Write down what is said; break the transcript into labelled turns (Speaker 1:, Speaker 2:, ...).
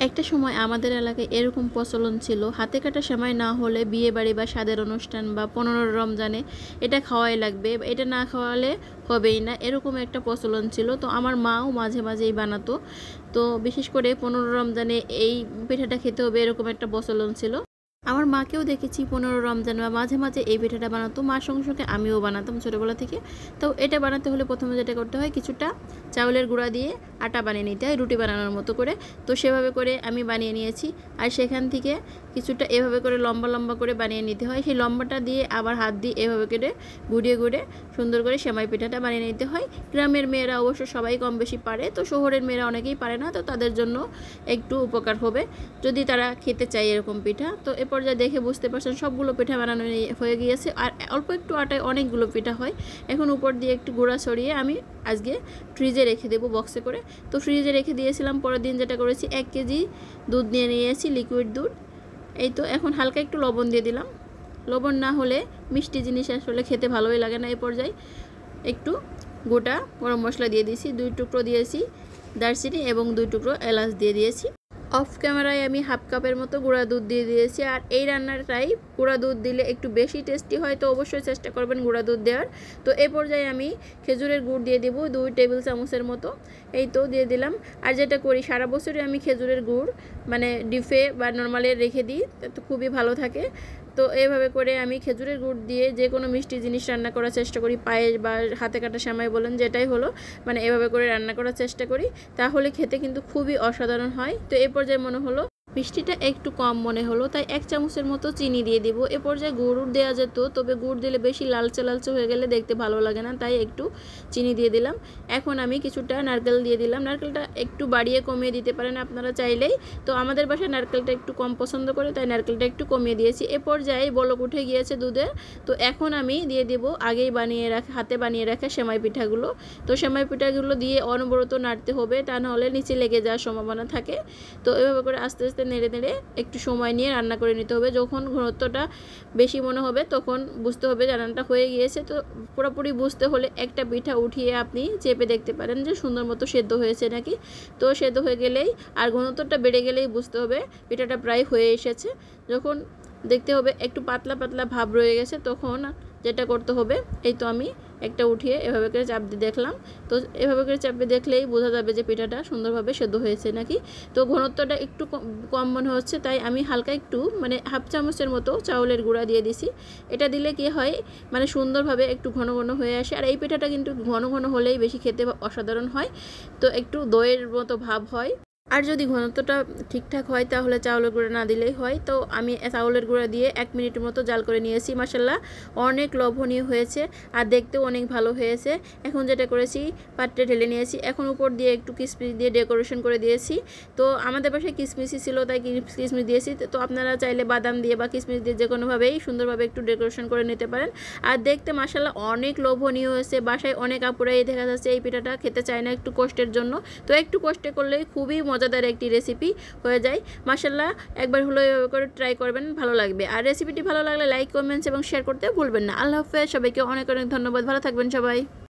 Speaker 1: একটা সময় আমাদের এলাকায় এরকম প্রচলন ছিল, হাতে কাটা সেমাই না হলে বিয়ে বাড়ি বা স্বাদের অনুষ্ঠান বা 15 রমজানে এটা খাওয়াই লাগবে, এটা না খাওয়ালে হবেই না, এরকম একটা প্রচলন ছিল। তো আমার মাও মাঝে মাঝেই বানাতো। তো বিশেষ করে 15 রমজানে এই পিঠাটা খেতে হবে, এরকম একটা প্রচলন ছিল। আমার মাকেও দেখেছি 15 রমজান বা মাঝে মাঝে এই পিঠাটা বানাতো, মার সঙ্গে সঙ্গে আমিও বানাতাম ছোটোবেলা থেকে। তো এটা বানাতে হলে প্রথমে যেটা করতে হয়, কিছুটা চাউলের গুঁড়া দিয়ে আটা বানিয়ে নিতে হয় রুটি বানানোর মতো করে। তো সেভাবে করে আমি বানিয়ে নিয়েছি। আর সেখান থেকে কিছুটা এভাবে করে লম্বা লম্বা করে বানিয়ে নিতে হয়। সেই লম্বাটা দিয়ে আবার হাত দিয়ে এভাবে করে ঘুরিয়ে ঘুরে সুন্দর করে সেমাই পিঠাটা বানিয়ে নিতে হয়। গ্রামের মেয়েরা অবশ্য সবাই কম বেশি পারে, তো শহরের মেয়েরা অনেকেই পারে না, তো তাদের জন্য একটু উপকার হবে যদি তারা খেতে চায় এরকম পিঠা। তো এ পর্যায়ে দেখে বুঝতে পারছেন সবগুলো পিঠা বানানো হয়ে গিয়েছে। আর অল্প একটু আটায় অনেকগুলো পিঠা হয়। এখন উপর দিয়ে একটু গুঁড়া ছড়িয়ে আমি আজকে ফ্রিজে রেখে দেবো বক্সে করে। তো ফ্রিজে রেখে দিয়েছিলাম। পরের দিন যেটা করেছি, 1 কেজি দুধ নিয়ে নিয়েছি, লিকুইড দুধ। এই তো এখন হালকা একটু লবণ দিয়ে দিলাম। লবণ না হলে মিষ্টি জিনিস আসলে খেতে ভালোই লাগে না। এই পর্যায়ে একটু গোটা গরম মশলা দিয়ে দিয়েছি, 2 টুকরো দিয়েছি দারচিনি এবং 2 টুকরো এলাচ দিয়ে দিয়েছি। অফ ক্যামেরায় আমি হাফ কাপের মতো গুঁড়া দুধ দিয়ে দিয়েছি। আর এই রান্নাটাই গুঁড়া দুধ দিলে একটু বেশি টেস্টি হয়, তো অবশ্যই চেষ্টা করবেন গুঁড়া দুধ দেওয়ার। তো এই পর্যায়ে আমি খেজুরের গুড় দিয়ে দেবো 2 টেবিল চামচের মতো। এই তো দিয়ে দিলাম। আর যেটা করি, সারা বছরই আমি খেজুরের গুড় মানে ডিপে বা নর্মালে রেখে দিই, তো খুবই ভালো থাকে। তো এইভাবে করে আমি খেজুরের গুড় দিয়ে যে কোনো মিষ্টি জিনিস রান্না করার চেষ্টা করি, পায়েস বা হাতে কাটা সেমাই বলেন, যেটাই হলো মানে এভাবে করে রান্না করার চেষ্টা করি, তাহলে খেতে কিন্তু খুবই অসাধারণ হয়। তো এই পর্যায়ে মনে হলো মিষ্টিটা একটু কম মনে হলো, তাই 1 চামচের মতো চিনি দিয়ে দিব। এ পর্যায়ে গুড় দেওয়া যেত, তবে গুড় দিলে বেশি লালচে লালচে হয়ে গেলে দেখতে ভালো লাগে না, তাই একটু চিনি দিয়ে দিলাম। এখন আমি কিছুটা নারকেল দিয়ে দিলাম। নারকেলটা একটু বাড়িয়ে কমিয়ে দিতে পারেন আপনারা চাইলেই। তো আমাদের বাসায় নারকেলটা একটু কম পছন্দ করে, তাই নারকেলটা একটু কমিয়ে দিয়েছি। এ পর্যায়ে বলক উঠে গিয়েছে দুধের। তো এখন আমি দিয়ে দেব আগেই হাতে বানিয়ে রাখা সেমাই পিঠাগুলো। তো সেমাই পিঠাগুলো দিয়ে অনবরত নাড়তে হবে, তা নাহলে নিচে লেগে যাওয়ার সম্ভাবনা থাকে। তো এভাবে করে আস্তে আস্তে নেড়ে নেড়ে একটু সময় নিয়ে রান্না করে নিতে হবে। যখন ঘনত্বটা বেশি মনে হবে তখন বুঝতে হবে রান্নাটা হয়ে গিয়েছে। তো পুরোপুরি বুঝতে হলে একটা পিঠা উঠিয়ে আপনি চেপে দেখতে পারেন যে সুন্দর মতো সেদ্ধ হয়েছে নাকি। তো সেদ্ধ হয়ে গেলেই আর ঘনত্বটা বেড়ে গেলেই বুঝতে হবে পিঠাটা প্রায় হয়ে এসেছে। যখন দেখতে হবে একটু পাতলা পাতলা ভাব রয়ে গেছে, তখন যেটা করতে হবে, এই তো আমি একটা উঠিয়ে এভাবে করে চাপ দিয়ে দেখলাম। তো এভাবে করে চাপে দেখলেই বোঝা যাবে যে পিঠাটা সুন্দরভাবে সেদ্ধ হয়েছে নাকি। তো ঘনত্বটা একটু কম মনে হচ্ছে, তাই আমি হালকা একটু মানে হাফ চামচের মতো চাউলের গুঁড়া দিয়ে দিছি। এটা দিলে কি হয়, মানে সুন্দরভাবে একটু ঘন ঘন হয়ে আসে। আর এই পিঠাটা কিন্তু ঘন ঘন হলেই বেশি খেতে অসাধারণ হয়। তো একটু দইয়ের মতো ভাব হয়। আর যদি ঘনত্বটা ঠিকঠাক হয় তাহলে চাউলের গুঁড়া না দিলেই হয়। তো আমি চাউলের গুঁড়া দিয়ে 1 মিনিটের মতো জাল করে নিয়েছি। মাশাআল্লাহ অনেক লোভনীয় হয়েছে আর দেখতেও অনেক ভালো হয়েছে। এখন যেটা করেছি, পাত্রে ঢেলে নিয়েছি। এখন উপর দিয়ে একটু কিশমিশ দিয়ে ডেকোরেশন করে দিয়েছি। তো আমাদের বাসায় কিশমিশই ছিল, তাই কিশমিশ দিয়েছি। তো আপনারা চাইলে বাদাম দিয়ে বা কিশমিশ দিয়ে যে কোনোভাবেই সুন্দরভাবে একটু ডেকোরেশন করে নিতে পারেন। আর দেখতে মাশাআল্লাহ অনেক লোভনীয় হয়েছে। বাসায় অনেক আপুরাই দেখা যাচ্ছে এই পিঠাটা খেতে চায় না একটু কষ্টের জন্য। তো একটু কষ্ট করলেই খুবই মজাদার একটি রেসিপি হয়ে যায়। মাশাআল্লাহ একবার হলো এভাবে করে ট্রাই করবেন, ভালো লাগবে। আর রেসিপিটি ভালো লাগলে লাইক, কমেন্টস এবং শেয়ার করতে ভুলবেন না। আল্লাহ হাফেজ, সবাইকে অনেক অনেক ধন্যবাদ। ভালো থাকবেন সবাই।